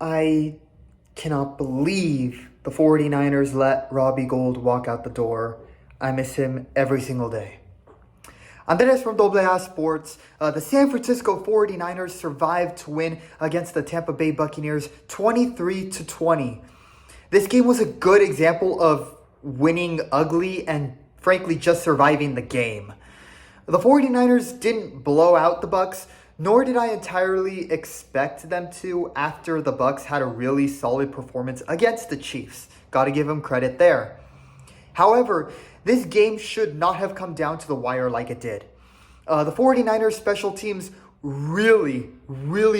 I cannot believe the 49ers let Robbie Gould walk out the door. I miss him every single day. Andres from AA Sports. The San Francisco 49ers survived to win against the Tampa Bay Buccaneers 23-20. This game was a good example of winning ugly and frankly just surviving the game. The 49ers didn't blow out the Bucs, nor did I entirely expect them to after the Bucs had a really solid performance against the Chiefs. Gotta give them credit there. However, this game should not have come down to the wire like it did. The 49ers special teams really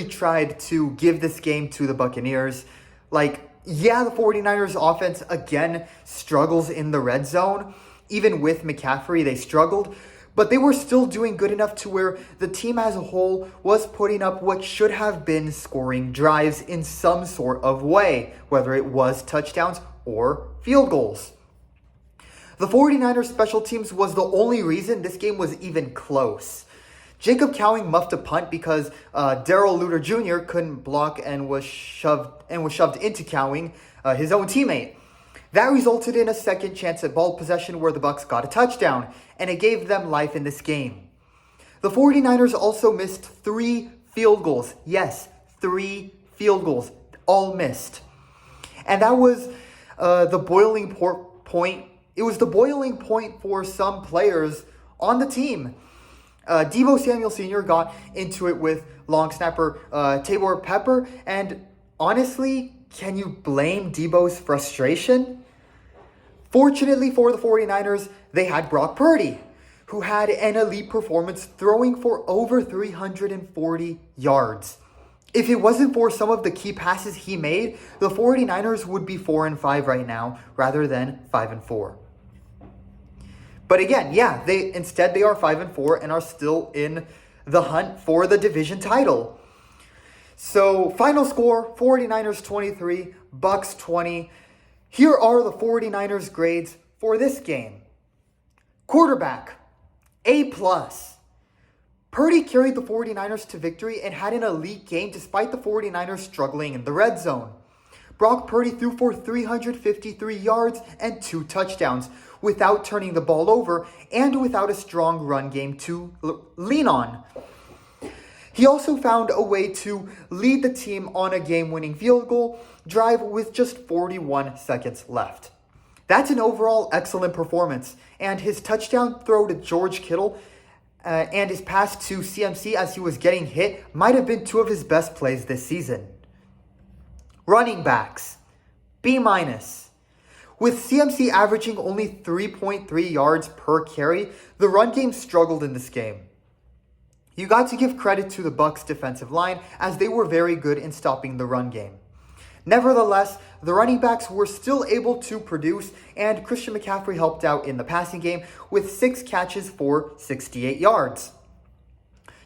tried to give this game to the Buccaneers. The 49ers offense again struggles in the red zone. Even with McCaffrey, they struggled. But they were still doing good enough to where the team as a whole was putting up what should have been scoring drives in some sort of way, whether it was touchdowns or field goals. The 49ers special teams was the only reason this game was even close. Jacob Cowing muffed a punt because Darrell Luter Jr. couldn't block and was shoved into Cowing, his own teammate. That resulted in a second chance at ball possession where the Bucs got a touchdown, and it gave them life in this game. The 49ers also missed 3 field goals. Yes, 3 field goals, all missed. And that was the boiling point. It was the boiling point for some players on the team. Deebo Samuel Sr. got into it with long snapper Tabor Pepper, and honestly, can you blame Deebo's frustration? Fortunately for the 49ers, they had Brock Purdy, who had an elite performance throwing for over 340 yards. If it wasn't for some of the key passes he made, the 49ers would be 4-5 right now rather than 5-4. But again, they are 5-4 and are still in the hunt for the division title. So, final score, 49ers 23, Bucs 20. Here are the 49ers grades for this game. Quarterback, A+. Purdy carried the 49ers to victory and had an elite game despite the 49ers struggling in the red zone. Brock Purdy threw for 353 yards and 2 touchdowns without turning the ball over and without a strong run game to lean on. He also found a way to lead the team on a game-winning field goal drive with just 41 seconds left. That's an overall excellent performance, and his touchdown throw to George Kittle and his pass to CMC as he was getting hit might have been 2 of his best plays this season. Running backs, B-. With CMC averaging only 3.3 yards per carry, the run game struggled in this game. You got to give credit to the Bucs defensive line as they were very good in stopping the run game. Nevertheless, the running backs were still able to produce, and Christian McCaffrey helped out in the passing game with 6 catches for 68 yards.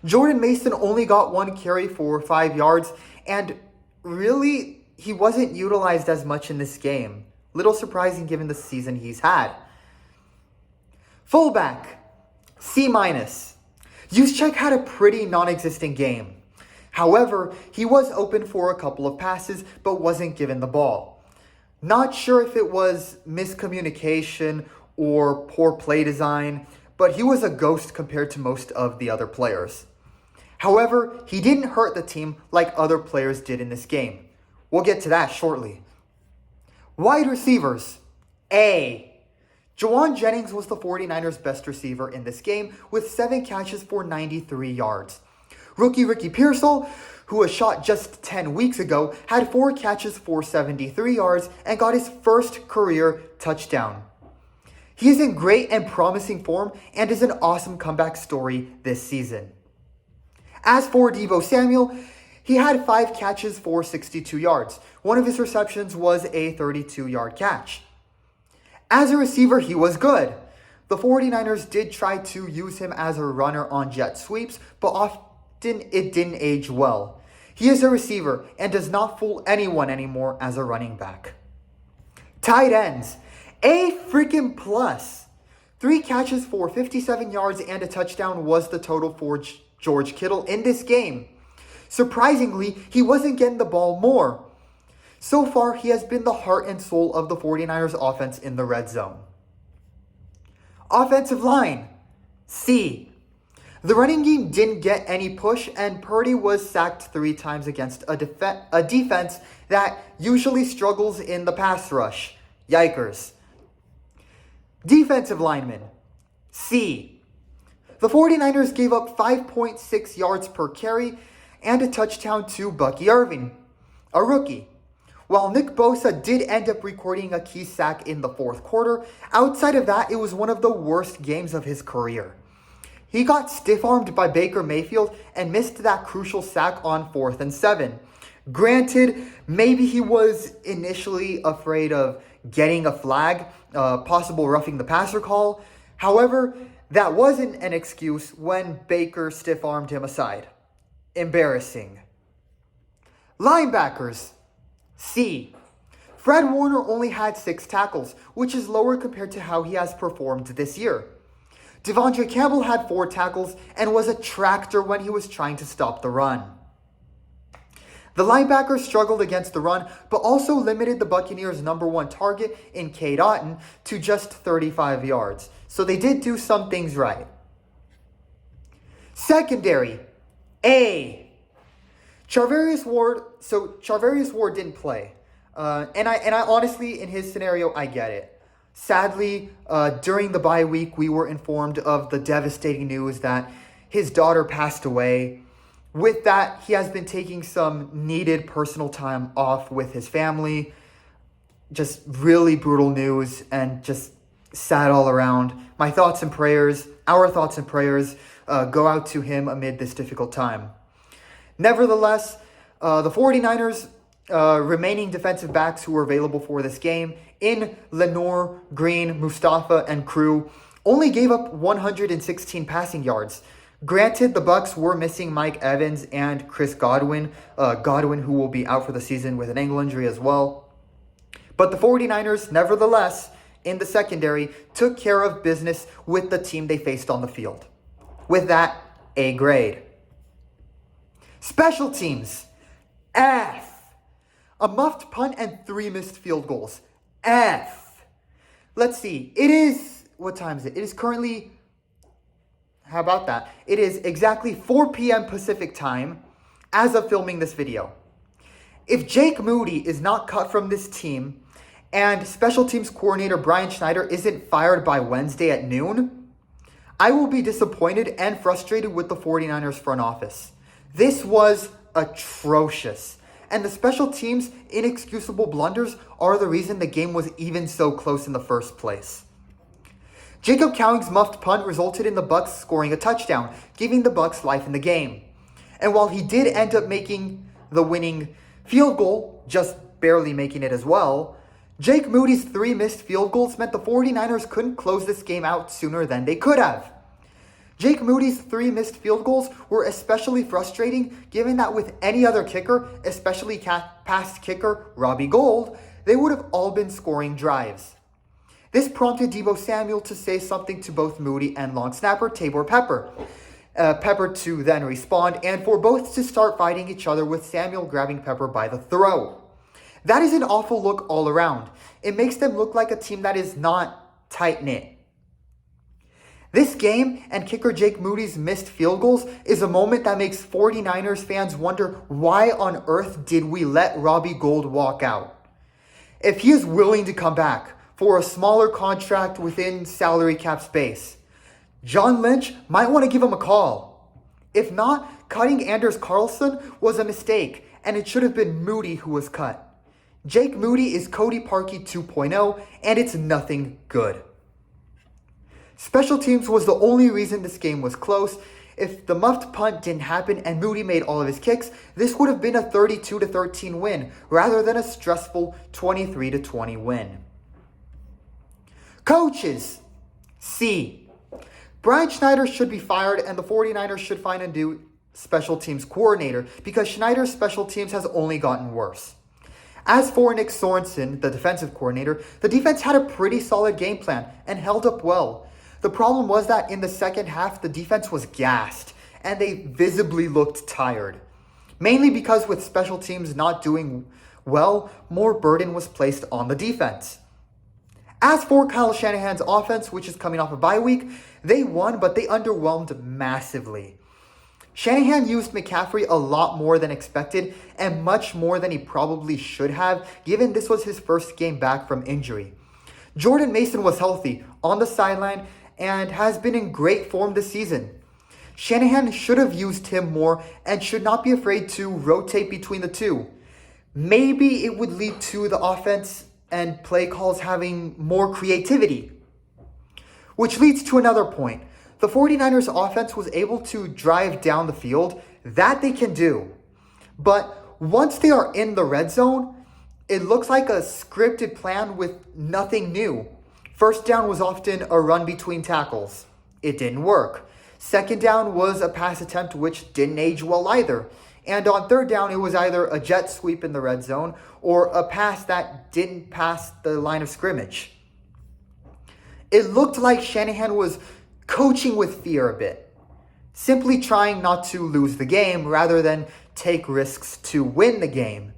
Jordan Mason only got 1 carry for 5 yards, and really, he wasn't utilized as much in this game. Little surprising given the season he's had. Fullback, C-. Juszczyk had a pretty non-existent game. However, he was open for a couple of passes, but wasn't given the ball. Not sure if it was miscommunication or poor play design, but he was a ghost compared to most of the other players. However, he didn't hurt the team like other players did in this game. We'll get to that shortly. Wide receivers, A. Jawan Jennings was the 49ers' best receiver in this game with 7 catches for 93 yards. Rookie Ricky Pearsall, who was shot just 10 weeks ago, had 4 catches for 73 yards and got his first career touchdown. He is in great and promising form and is an awesome comeback story this season. As for Deebo Samuel, he had 5 catches for 62 yards. One of his receptions was a 32-yard catch. As a receiver, he was good. The 49ers did try to use him as a runner on jet sweeps, but often it didn't age well. He is a receiver and does not fool anyone anymore as a running back. Tight ends, A freaking plus. 3 catches for 57 yards and a touchdown was the total for George Kittle in this game. Surprisingly, he wasn't getting the ball more. So far, he has been the heart and soul of the 49ers offense in the red zone. Offensive line, C. The running game didn't get any push, and Purdy was sacked 3 times against a defense that usually struggles in the pass rush. Yikers. Defensive linemen, C. The 49ers gave up 5.6 yards per carry and a touchdown to Bucky Irving, a rookie. While Nick Bosa did end up recording a key sack in the fourth quarter, outside of that, it was one of the worst games of his career. He got stiff-armed by Baker Mayfield and missed that crucial sack on 4th and 7. Granted, maybe he was initially afraid of getting a flag, possible roughing the passer call. However, that wasn't an excuse when Baker stiff-armed him aside. Embarrassing. Linebackers, C. Fred Warner only had 6 tackles, which is lower compared to how he has performed this year. Devondre Campbell had 4 tackles and was a tractor when he was trying to stop the run. The linebackers struggled against the run, but also limited the Buccaneers' number 1 target in Cade Otton to just 35 yards. So they did do some things right. Secondary, A. Charvarius Ward didn't play. And I honestly, in his scenario, I get it. Sadly, during the bye week, we were informed of the devastating news that his daughter passed away. With that, he has been taking some needed personal time off with his family. Just really brutal news and just sad all around. My thoughts and prayers, our thoughts and prayers, go out to him amid this difficult time. Nevertheless, the 49ers remaining defensive backs who were available for this game in Lenore, Green, Mustafa, and crew only gave up 116 passing yards. Granted, the Bucs were missing Mike Evans and Chris Godwin, who will be out for the season with an ankle injury as well. But the 49ers, nevertheless, in the secondary, took care of business with the team they faced on the field. With that, A grade. Special teams, F. A muffed punt and 3 missed field goals. F. Let's see. It is, what time is it? It is currently, how about that? It is exactly 4 p.m. Pacific time as of filming this video. If Jake Moody is not cut from this team and special teams coordinator Brian Schneider isn't fired by Wednesday at noon, I will be disappointed and frustrated with the 49ers front office. This was atrocious. And the special teams' inexcusable blunders are the reason the game was even so close in the first place. Jacob Cowing's muffed punt resulted in the Bucs scoring a touchdown, giving the Bucs life in the game. And while he did end up making the winning field goal, just barely making it as well, Jake Moody's 3 missed field goals meant the 49ers couldn't close this game out sooner than they could have. Jake Moody's 3 missed field goals were especially frustrating given that with any other kicker, especially past kicker Robbie Gould, they would have all been scoring drives. This prompted Deebo Samuel to say something to both Moody and long snapper Tabor Pepper. Pepper to then respond and for both to start fighting each other with Samuel grabbing Pepper by the throat. That is an awful look all around. It makes them look like a team that is not tight-knit. This game and kicker Jake Moody's missed field goals is a moment that makes 49ers fans wonder why on earth did we let Robbie Gould walk out? If he is willing to come back for a smaller contract within salary cap space, John Lynch might want to give him a call. If not, cutting Anders Carlson was a mistake and it should have been Moody who was cut. Jake Moody is Cody Parkey 2.0 and it's nothing good. Special teams was the only reason this game was close. If the muffed punt didn't happen and Moody made all of his kicks, this would have been a 32-13 win rather than a stressful 23-20 win. Coaches, C. Brian Schneider should be fired and the 49ers should find a new special teams coordinator because Schneider's special teams has only gotten worse. As for Nick Sorensen, the defensive coordinator, the defense had a pretty solid game plan and held up well. The problem was that in the second half, the defense was gassed, and they visibly looked tired. mainly because with special teams not doing well, more burden was placed on the defense. As for Kyle Shanahan's offense, which is coming off a bye week, they won, but they underwhelmed massively. Shanahan used McCaffrey a lot more than expected and much more than he probably should have, given this was his first game back from injury. Jordan Mason was healthy, on the sideline, and has been in great form this season. Shanahan should have used him more and should not be afraid to rotate between the two. Maybe it would lead to the offense and play calls having more creativity. Which leads to another point. The 49ers offense was able to drive down the field. That they can do. But once they are in the red zone, it looks like a scripted plan with nothing new. First down was often a run between tackles. It didn't work. Second down was a pass attempt which didn't age well either. And on third down, it was either a jet sweep in the red zone or a pass that didn't pass the line of scrimmage. It looked like Shanahan was coaching with fear a bit, simply trying not to lose the game rather than take risks to win the game.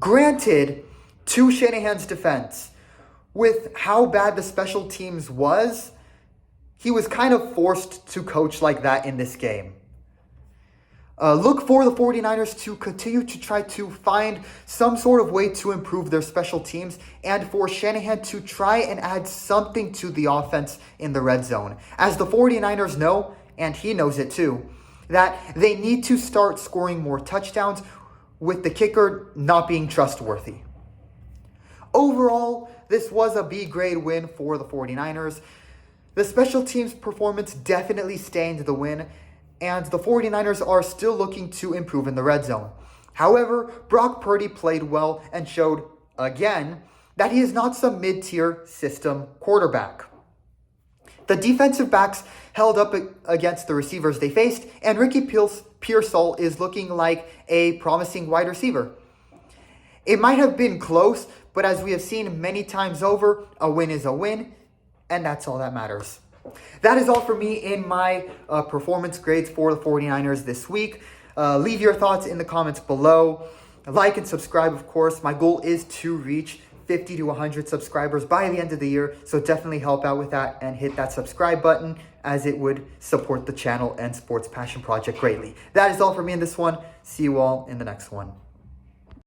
Granted, to Shanahan's defense, with how bad the special teams was, he was kind of forced to coach like that in this game. Look for the 49ers to continue to try to find some sort of way to improve their special teams and for Shanahan to try and add something to the offense in the red zone. As the 49ers know, and he knows it too, that they need to start scoring more touchdowns with the kicker not being trustworthy. Overall, this was a B-grade win for the 49ers. The special teams performance definitely stained the win, and the 49ers are still looking to improve in the red zone. However, Brock Purdy played well and showed, again, that he is not some mid-tier system quarterback. The defensive backs held up against the receivers they faced, and Ricky Pearsall is looking like a promising wide receiver. It might have been close, but as we have seen many times over, a win is a win, and that's all that matters. That is all for me in my performance grades for the 49ers this week. Leave your thoughts in the comments below. Like and subscribe, of course. My goal is to reach 50 to 100 subscribers by the end of the year, so definitely help out with that and hit that subscribe button, as it would support the channel and Sports Passion Project greatly. That is all for me in this one. See you all in the next one.